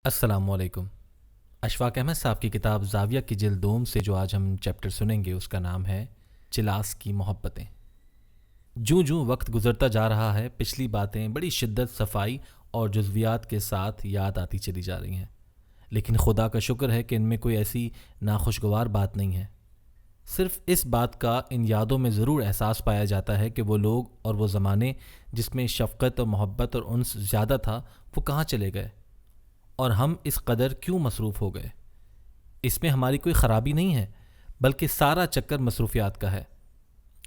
अस्सलामुअलैकुम। अशफाक अहमद साहब की किताब ज़ाविया की जिल्द दोम से जो आज हम चैप्टर सुनेंगे उसका नाम है चिलास की मोहब्बतें। जूं जूं वक्त गुजरता जा रहा है पिछली बातें बड़ी शिद्दत, सफाई और जुज़वियात के साथ याद आती चली जा रही हैं, लेकिन खुदा का शुक्र है कि इनमें कोई ऐसी नाखुशगवार बात नहीं है। सिर्फ इस बात का इन यादों में ज़रूर एहसास पाया जाता है कि वो लोग और वो ज़माने जिसमें शफ़क़त और मोहब्बत और उन्स ज़्यादा था वो कहाँ चले गए और हम इस कदर क्यों मसरूफ़ हो गए। इसमें हमारी कोई ख़राबी नहीं है, बल्कि सारा चक्कर मसरूफ़ियात का है।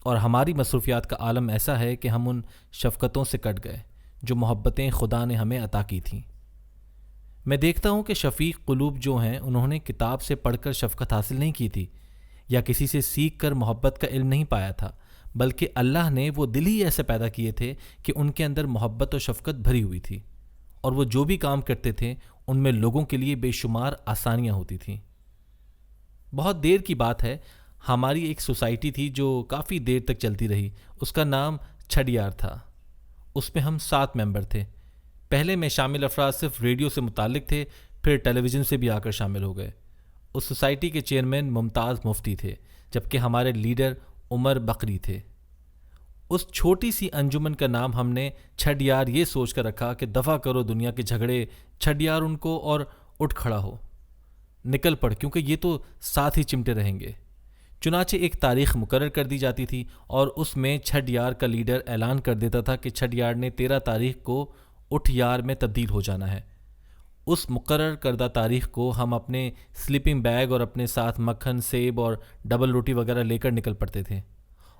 और हमारी मसरूफ़ियात का आलम ऐसा है कि हम उन शफ़क़तों से कट गए जो मोहब्बतें खुदा ने हमें अता की थीं। मैं देखता हूँ कि शफ़ीक क़ुलूब जो हैं उन्होंने किताब से पढ़कर शफ़क़त हासिल नहीं की थी या किसी से सीख कर मोहब्बत का इल्म नहीं पाया था, बल्कि अल्लाह ने वो दिल ही ऐसे पैदा किए थे कि उनके अंदर मोहब्बत और शफ़क़त भरी हुई थी, और वो जो भी काम करते थे उनमें लोगों के लिए बेशुमार आसानियाँ होती थीं। बहुत देर की बात है, हमारी एक सोसाइटी थी जो काफ़ी देर तक चलती रही। उसका नाम छड़ियार था। उसमें हम 7 मेंबर थे। पहले में शामिल अफराद सिर्फ रेडियो से मुतालिक थे, फिर टेलीविज़न से भी आकर शामिल हो गए। उस सोसाइटी के चेयरमैन मुमताज़ मुफ्ती थे, जबकि हमारे लीडर उमर बकरी थे। उस छोटी सी अंजुमन का नाम हमने छड़ियार ये सोच कर रखा कि दफ़ा करो दुनिया के झगड़े, छड़ियार उनको और उठ खड़ा हो, निकल पड़, क्योंकि ये तो साथ ही चिमटे रहेंगे। चुनाचे एक तारीख मुकर्रर कर दी जाती थी और उसमें छड़ियार का लीडर ऐलान कर देता था कि छड़ियार ने 13 तारीख को उठ यार में तब्दील हो जाना है। उस मुकर्रर करदा तारीख को हम अपने स्लीपिंग बैग और अपने साथ मक्खन, सेब और डबल रोटी वगैरह लेकर निकल पड़ते थे,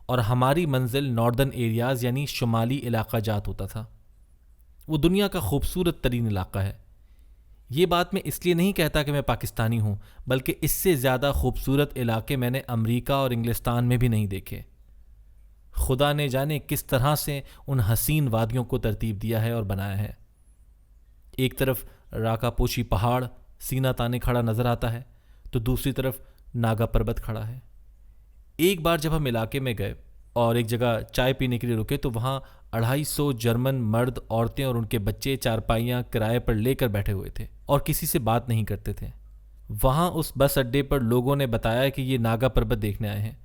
और हमारी मंजिल नॉर्दर्न एरियाज़ यानी शुमाली इलाका जात होता था। वो दुनिया का खूबसूरत तरीन इलाका है। ये बात मैं इसलिए नहीं कहता कि मैं पाकिस्तानी हूँ, बल्कि इससे ज़्यादा खूबसूरत इलाके मैंने अमेरिका और इंग्लिस्तान में भी नहीं देखे। खुदा ने जाने किस तरह से उन हसीन वादियों को तरतीब दिया है और बनाया है। एक तरफ राकापोशी पहाड़ सीना ताने खड़ा नज़र आता है, तो दूसरी तरफ नागा पर्वत खड़ा है। एक बार जब हम इलाके में गए और एक जगह चाय पीने के लिए रुके, तो वहाँ 250 जर्मन मर्द, औरतें और उनके बच्चे चारपाइयाँ किराए पर लेकर बैठे हुए थे और किसी से बात नहीं करते थे। वहाँ उस बस अड्डे पर लोगों ने बताया कि ये नागा पर्वत देखने आए हैं।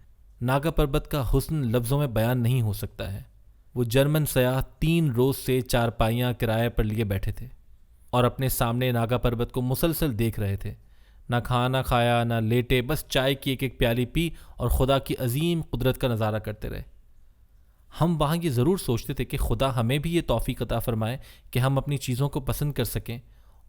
नागा पर्वत का हुस्न लफ्ज़ों में बयान नहीं हो सकता है। वो जर्मन सयाह 3 रोज़ से चारपाइयाँ किराए पर लिए बैठे थे और अपने सामने नागा पर्वत को मुसलसल देख रहे थे। ना खाना खाया, ना लेटे, बस चाय की एक एक प्याली पी और खुदा की अजीम कुदरत का नज़ारा करते रहे। हम वहाँ ये ज़रूर सोचते थे कि खुदा हमें भी ये तौफीक अता फरमाए कि हम अपनी चीज़ों को पसंद कर सकें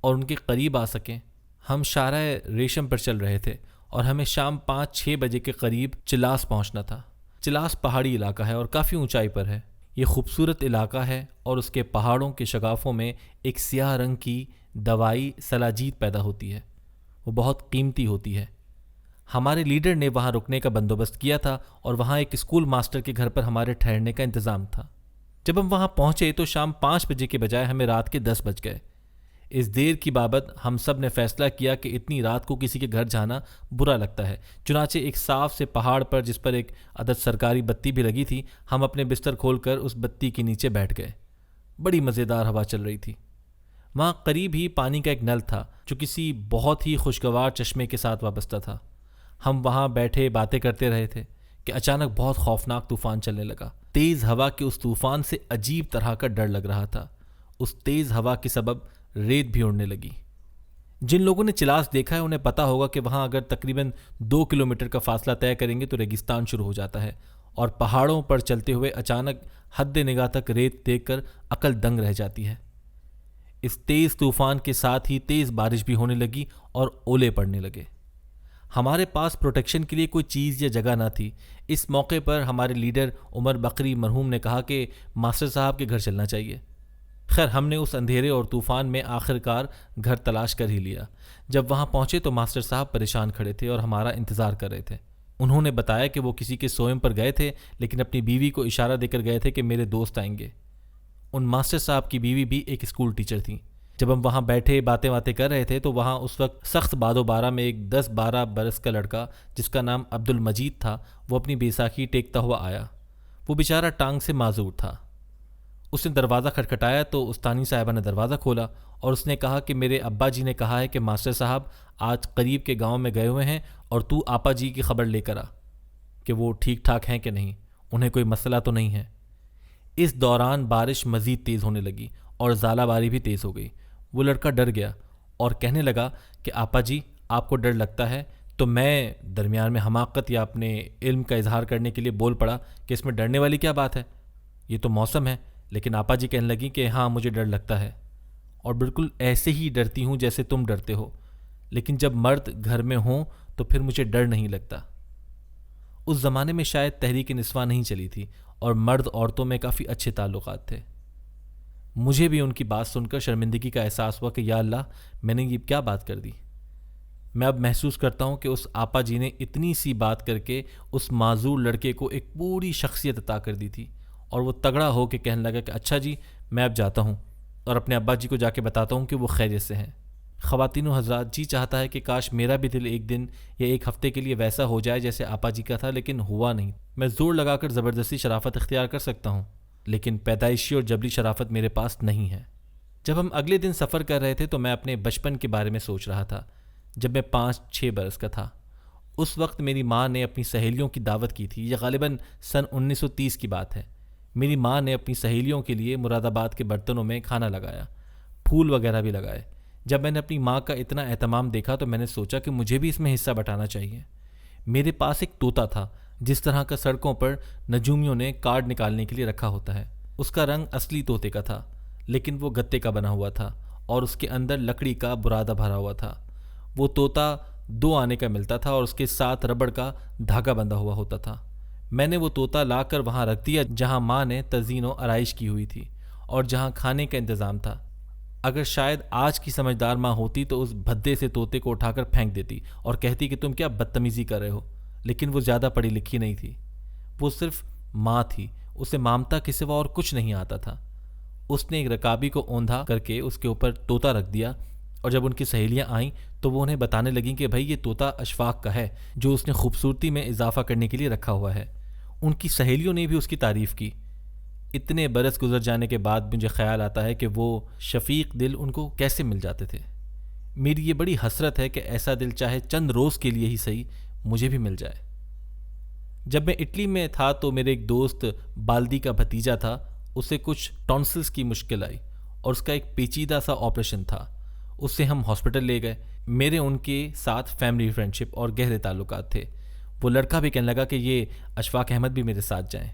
और उनके करीब आ सकें। हम शाराए रेशम पर चल रहे थे और हमें शाम 5-6 बजे के करीब चिलास पहुँचना था। चिलास पहाड़ी इलाका है और काफ़ी ऊंचाई पर है। ये खूबसूरत इलाका है और उसके पहाड़ों के शगाफों में एक स्याह रंग की दवाई सलाजीत पैदा होती है। वो बहुत कीमती होती है। हमारे लीडर ने वहाँ रुकने का बंदोबस्त किया था और वहाँ एक स्कूल मास्टर के घर पर हमारे ठहरने का इंतज़ाम था। जब हम वहाँ पहुँचे तो शाम 5 बजे के बजाय हमें रात के 10 बज गए। इस देर की बाबत हम सब ने फैसला किया कि इतनी रात को किसी के घर जाना बुरा लगता है। चुनाचे एक साफ से पहाड़ पर, जिस पर एक अदद सरकारी बत्ती भी लगी थी, हम अपने बिस्तर खोलकर उस बत्ती के नीचे बैठ गए। बड़ी मज़ेदार हवा चल रही थी। वहाँ करीब ही पानी का एक नल था जो किसी बहुत ही खुशगवार चश्मे के साथ वाबस्ता था। हम वहाँ बैठे बातें करते रहे थे कि अचानक बहुत खौफनाक तूफ़ान चलने लगा। तेज़ हवा के उस तूफ़ान से अजीब तरह का डर लग रहा था। उस तेज़ हवा के सबब रेत भी उड़ने लगी। जिन लोगों ने चिलास देखा है उन्हें पता होगा कि वहाँ अगर तकरीबन 2 किलोमीटर का फासला तय करेंगे तो रेगिस्तान शुरू हो जाता है और पहाड़ों पर चलते हुए अचानक हद निगाह तक रेत देखकर अकल दंग रह जाती है। इस तेज़ तूफ़ान के साथ ही तेज़ बारिश भी होने लगी और ओले पड़ने लगे। हमारे पास प्रोटेक्शन के लिए कोई चीज़ या जगह ना थी। इस मौके पर हमारे लीडर उमर बकरी मरहूम ने कहा कि मास्टर साहब के घर चलना चाहिए। खैर, हमने उस अंधेरे और तूफ़ान में आखिरकार घर तलाश कर ही लिया। जब वहाँ पहुँचे तो मास्टर साहब परेशान खड़े थे और हमारा इंतज़ार कर रहे थे। उन्होंने बताया कि वो किसी के सोयम पर गए थे, लेकिन अपनी बीवी को इशारा देकर गए थे कि मेरे दोस्त आएंगे। उन मास्टर साहब की बीवी भी एक स्कूल टीचर थी। जब हम वहाँ बैठे बातें कर रहे थे तो वहाँ उस वक्त सख्त बादोबारा में एक 10-12 बरस का लड़का जिसका नाम अब्दुल मजीद था, वो अपनी बैसाखी टेकता हुआ आया। वो बेचारा टांग से माजूर था। उसने दरवाज़ा खटखटाया तो उस्तानी साहिबा ने दरवाज़ा खोला और उसने कहा कि मेरे अब्बा जी ने कहा है कि मास्टर साहब आज करीब के गांव में गए हुए हैं और तू आपा जी की खबर लेकर आ कि वो ठीक ठाक हैं कि नहीं, उन्हें कोई मसला तो नहीं है। इस दौरान बारिश मज़ीद तेज़ होने लगी और ज़ालाबारी भी तेज़ हो गई। वो लड़का डर गया और कहने लगा कि आपा जी आपको डर लगता है, तो मैं दरमियान में हमाकत या अपने इल्म का इजहार करने के लिए बोल पड़ा कि इसमें डरने वाली क्या बात है, ये तो मौसम है। लेकिन आपा जी कहने लगी कि हाँ मुझे डर लगता है और बिल्कुल ऐसे ही डरती हूँ जैसे तुम डरते हो, लेकिन जब मर्द घर में हों तो फिर मुझे डर नहीं लगता। उस ज़माने में शायद तहरीक निस्वां नहीं चली थी और मर्द औरतों में काफ़ी अच्छे ताल्लुकात थे। मुझे भी उनकी बात सुनकर शर्मिंदगी का एहसास हुआ कि या अल्लाह मैंने ये क्या बात कर दी। मैं अब महसूस करता हूँ कि उस आपा जी ने इतनी सी बात करके उस माजूर लड़के को एक पूरी शख्सियत अता कर दी थी और वो तगड़ा हो के कहने लगा कि अच्छा जी मैं अब जाता हूँ और अपने अब्बा जी को जाके बताता हूँ कि वो खैरियत से हैं। ख़वातीनो हज़रात, जी चाहता है कि काश मेरा भी दिल एक दिन या एक हफ़्ते के लिए वैसा हो जाए जैसे आपा जी का था, लेकिन हुआ नहीं। मैं ज़ोर लगाकर ज़बरदस्ती शराफत इख्तियार कर सकता हूँ, लेकिन पैदाइशी और जबरी शराफत मेरे पास नहीं है। जब हम अगले दिन सफ़र कर रहे थे तो मैं अपने बचपन के बारे में सोच रहा था, जब मैं 5-6 बरस का था। उस वक्त मेरी माँ ने अपनी सहेलियों की दावत की थी। यह गालिबन सन 1930 की बात है। मेरी माँ ने अपनी सहेलियों के लिए मुरादाबाद के बर्तनों में खाना लगाया, फूल वगैरह भी लगाए। जब मैंने अपनी माँ का इतना एहतमाम देखा तो मैंने सोचा कि मुझे भी इसमें हिस्सा बटाना चाहिए। मेरे पास एक तोता था, जिस तरह का सड़कों पर नजूमियों ने कार्ड निकालने के लिए रखा होता है। उसका रंग असली तोते का था, लेकिन वो गत्ते का बना हुआ था और उसके अंदर लकड़ी का बुरादा भरा हुआ था। वो तोता 2 आने का मिलता था और उसके साथ रबड़ का धागा बंधा हुआ होता था। मैंने वो तोता लाकर वहाँ रख दिया जहाँ माँ ने तज़ीन व आराइश की हुई थी और जहाँ खाने का इंतज़ाम था। अगर शायद आज की समझदार माँ होती तो उस भद्दे से तोते को उठाकर फेंक देती और कहती कि तुम क्या बदतमीज़ी कर रहे हो। लेकिन वो ज़्यादा पढ़ी लिखी नहीं थी, वो सिर्फ माँ थी, उसे ममता के सिवा और कुछ नहीं आता था। उसने एक रकाबी को औंधा करके उसके ऊपर तोता रख दिया और जब उनकी सहेलियां आईं तो वो उन्हें बताने लगीं कि भाई ये तोता अशफाक का है, जो उसने खूबसूरती में इजाफा करने के लिए रखा हुआ है। उनकी सहेलियों ने भी उसकी तारीफ़ की। इतने बरस गुजर जाने के बाद मुझे ख्याल आता है कि वो शफीक दिल उनको कैसे मिल जाते थे। मेरी ये बड़ी हसरत है कि ऐसा दिल चाहे चंद रोज़ के लिए ही सही मुझे भी मिल जाए। जब मैं इटली में था तो मेरे एक दोस्त बाल्दी का भतीजा था, उसे कुछ टॉन्सिल्स की मुश्किल आई और उसका एक पेचीदा सा ऑपरेशन था। उससे हम हॉस्पिटल ले गए। मेरे उनके साथ फैमिली फ्रेंडशिप और गहरे ताल्लुकात थे। वो लड़का भी कहने लगा कि ये अशफाक अहमद भी मेरे साथ जाएं।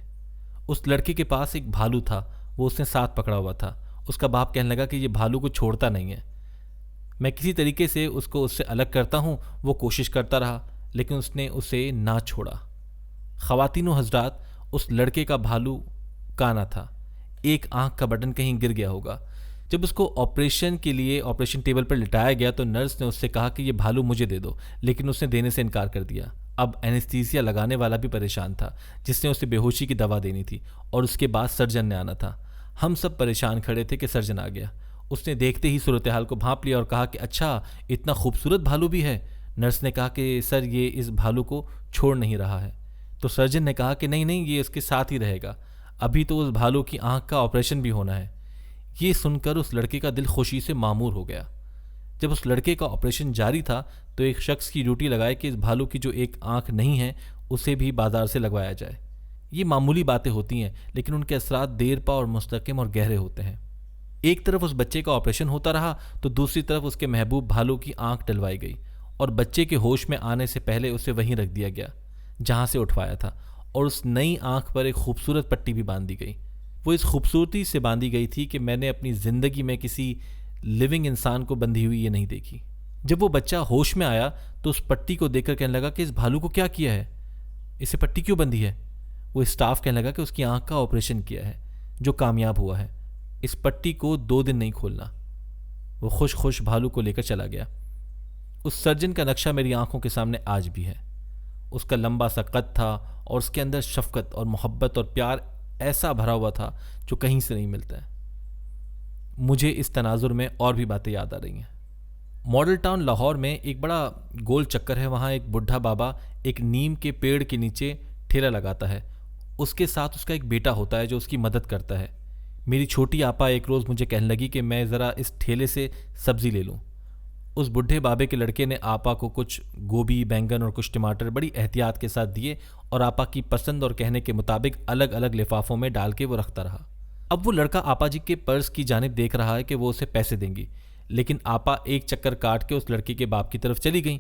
उस लड़के के पास एक भालू था, वो उसने साथ पकड़ा हुआ था। उसका बाप कहने लगा कि ये भालू को छोड़ता नहीं है। मैं किसी तरीके से उसको उससे अलग करता हूँ, वो कोशिश करता रहा, लेकिन उसने उसे ना छोड़ा। ख़वातीनो हज़रात, उस लड़के का भालू काना था, एक आंख का बटन कहीं गिर गया होगा। जब उसको ऑपरेशन के लिए ऑपरेशन टेबल पर लिटाया गया तो नर्स ने उससे कहा कि ये भालू मुझे दे दो, लेकिन उसने देने से इनकार कर दिया। अब एनेस्थीसिया लगाने वाला भी परेशान था, जिसने उसे बेहोशी की दवा देनी थी और उसके बाद सर्जन ने आना था। हम सब परेशान खड़े थे कि सर्जन आ गया। उसने देखते ही सूरत हाल को भांप लिया और कहा कि अच्छा, इतना खूबसूरत भालू भी है। नर्स ने कहा कि सर ये इस भालू को छोड़ नहीं रहा है। तो सर्जन ने कहा कि नहीं नहीं, ये उसके साथ ही रहेगा, अभी तो उस भालू की आंख का ऑपरेशन भी होना है। ये सुनकर उस लड़के का दिल खुशी से मामूर हो गया। जब उस लड़के का ऑपरेशन जारी था तो एक शख्स की ड्यूटी लगाए कि इस भालू की जो एक आंख नहीं है उसे भी बाजार से लगवाया जाए। ये मामूली बातें होती हैं, लेकिन उनके असरात देर पा और मुस्तकिम और गहरे होते हैं। एक तरफ उस बच्चे का ऑपरेशन होता रहा तो दूसरी तरफ उसके महबूब भालू की आंख डलवाई गई और बच्चे के होश में आने से पहले उसे वहीं रख दिया गया जहाँ से उठवाया था और उस नई आंख पर एक खूबसूरत पट्टी भी बांध दी गई। वो इस खूबसूरती से बांधी गई थी कि मैंने अपनी ज़िंदगी में किसी लिविंग इंसान को बंधी हुई ये नहीं देखी। जब वो बच्चा होश में आया तो उस पट्टी को देखकर कहने लगा कि इस भालू को क्या किया है, इसे पट्टी क्यों बंधी है। वो स्टाफ कहने लगा कि उसकी आंख का ऑपरेशन किया है जो कामयाब हुआ है, इस पट्टी को 2 दिन नहीं खोलना। वो खुश खुश भालू को लेकर चला गया। उस सर्जन का नक्शा मेरी आंखों के सामने आज भी है। उसका लंबा सा कद था और उसके अंदर शफकत और मोहब्बत और प्यार ऐसा भरा हुआ था जो कहीं से नहीं मिलता है। मुझे इस तनाजुर में और भी बातें याद आ रही हैं। मॉडल टाउन लाहौर में एक बड़ा गोल चक्कर है। वहाँ एक बुढ़ा बाबा एक नीम के पेड़ के नीचे ठेला लगाता है। उसके साथ उसका एक बेटा होता है जो उसकी मदद करता है। मेरी छोटी आपा एक रोज़ मुझे कहने लगी कि मैं ज़रा इस ठेले से सब्ज़ी ले लूँ। उस बुढ़े बाबे के लड़के ने आपा को कुछ गोभी, बैंगन और कुछ टमाटर बड़ी एहतियात के साथ दिए और आपा की पसंद और कहने के मुताबिक अलग अलग लिफाफों में डाल के वो रखता रहा। अब वो लड़का आपा जी के पर्स की जानिब देख रहा है कि वो उसे पैसे देंगी, लेकिन आपा एक चक्कर काट के उस लड़के के बाप की तरफ चली गई।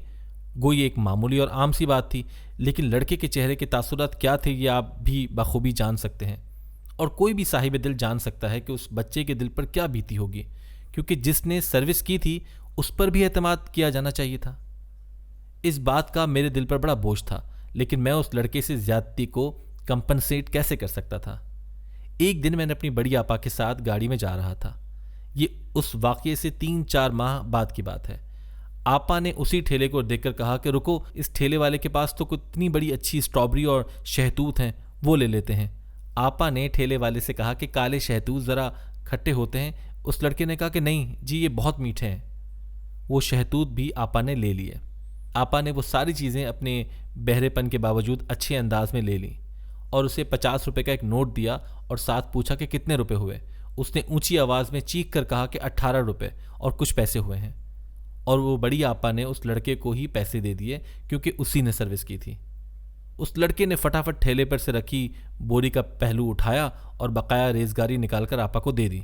गोई एक मामूली और आम सी बात थी, लेकिन लड़के के चेहरे के तासुरात क्या थे ये आप भी बखूबी जान सकते हैं। और कोई भी साहिब दिल जान सकता है कि उस बच्चे के दिल पर क्या बीती होगी, क्योंकि जिसने सर्विस की थी उस पर भी एतमाद किया जाना चाहिए था। इस बात का मेरे दिल पर बड़ा बोझ था, लेकिन मैं उस लड़के से ज्यादती को कंपनसेट कैसे कर सकता था। एक दिन मैंने अपनी बड़ी आपा के साथ गाड़ी में जा रहा था। ये उस वाक़ये से 3-4 माह बाद की बात है। आपा ने उसी ठेले को देखकर कहा कि रुको, इस ठेले वाले के पास तो कितनी बड़ी अच्छी स्ट्रॉबेरी और शहतूत हैं, वो ले लेते हैं। आपा ने ठेले वाले से कहा कि काले शहतूत ज़रा खट्टे होते हैं। उस लड़के ने कहा कि नहीं जी, ये बहुत मीठे हैं। वो शहतूत भी आपा ने ले लिए। आपा ने वो सारी चीज़ें अपने बहरेपन के बावजूद अच्छे अंदाज में ले लीं और उसे 50 रुपये का एक नोट दिया और साथ पूछा कि कितने रुपए हुए। उसने ऊंची आवाज़ में चीख कर कहा कि 18 रुपये और कुछ पैसे हुए हैं। और वो बड़ी आपा ने उस लड़के को ही पैसे दे दिए, क्योंकि उसी ने सर्विस की थी। उस लड़के ने फटाफट ठेले पर से रखी बोरी का पहलू उठाया और बकाया रेजगारी निकालकर आपा को दे दी।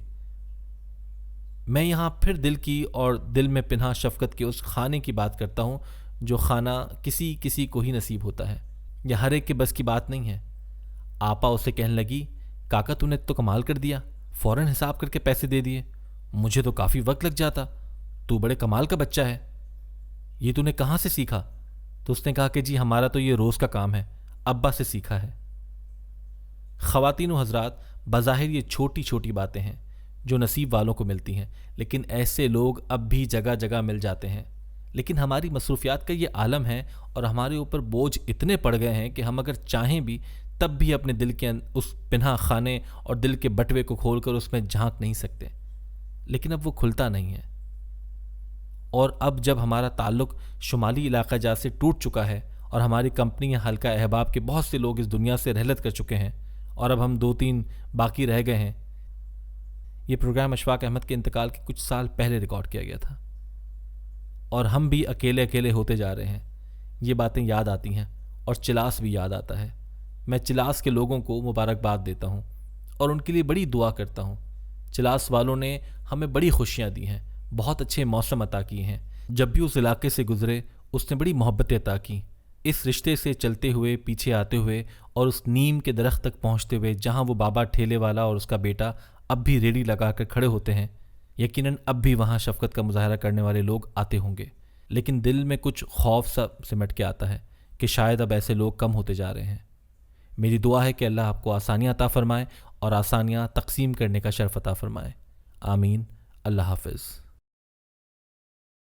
मैं यहाँ फिर दिल की और दिल में पिन्हा शफकत के उस खाने की बात करता हूँ जो खाना किसी किसी को ही नसीब होता है, यह हर एक के बस की बात नहीं है। आपा उसे कहने लगी, काका तूने तो कमाल कर दिया, फ़ौरन हिसाब करके पैसे दे दिए। मुझे तो काफ़ी वक्त लग जाता। तू बड़े कमाल का बच्चा है, ये तूने कहाँ से सीखा? तो उसने कहा कि जी हमारा तो ये रोज़ का काम है, अब्बा से सीखा है। ख़वातीन व हज़रात, बज़ाहिर ये छोटी छोटी बातें हैं जो नसीब वालों को मिलती हैं, लेकिन ऐसे लोग अब भी जगह जगह मिल जाते हैं। लेकिन हमारी मसरूफियात का ये आलम है और हमारे ऊपर बोझ इतने पड़ गए हैं कि हम अगर चाहें भी तब भी अपने दिल के उस पिन्हा खाने और दिल के बटवे को खोलकर उसमें झांक नहीं सकते। लेकिन अब वो खुलता नहीं है। और अब जब हमारा ताल्लुक़ शुमाली इलाका जा से टूट चुका है और हमारी कंपनी या हल्का अहबाब के बहुत से लोग इस दुनिया से रहलत कर चुके हैं और अब हम 2-3 बाकी रह गए हैं। ये प्रोग्राम अशफाक अहमद के इंतकाल के कुछ साल पहले रिकॉर्ड किया गया था और हम भी अकेले अकेले होते जा रहे हैं। ये बातें याद आती हैं और चिलास भी याद आता है। मैं चिलास के लोगों को मुबारकबाद देता हूँ और उनके लिए बड़ी दुआ करता हूँ। चिलास वालों ने हमें बड़ी खुशियाँ दी हैं, बहुत अच्छे मौसम अता किए हैं। जब भी उस इलाके से गुजरे उसने बड़ी मोहब्बतें अता की। इस रिश्ते से चलते हुए, पीछे आते हुए और उस नीम के दरख्त तक पहुँचते हुए जहाँ वो बाबा ठेले वाला और उसका बेटा अब भी रेडी लगा कर खड़े होते हैं, यकीनन अब भी वहाँ शफकत का मुजाहरा करने वाले लोग आते होंगे। लेकिन दिल में कुछ खौफ सा सिमट के आता है कि शायद अब ऐसे लोग कम होते जा रहे हैं। मेरी दुआ है कि अल्लाह आपको आसानियाँ अता फरमाए और आसानियाँ तकसीम करने का शर्फ अता फरमाए। आमीन। अल्लाह हाफ़िज़।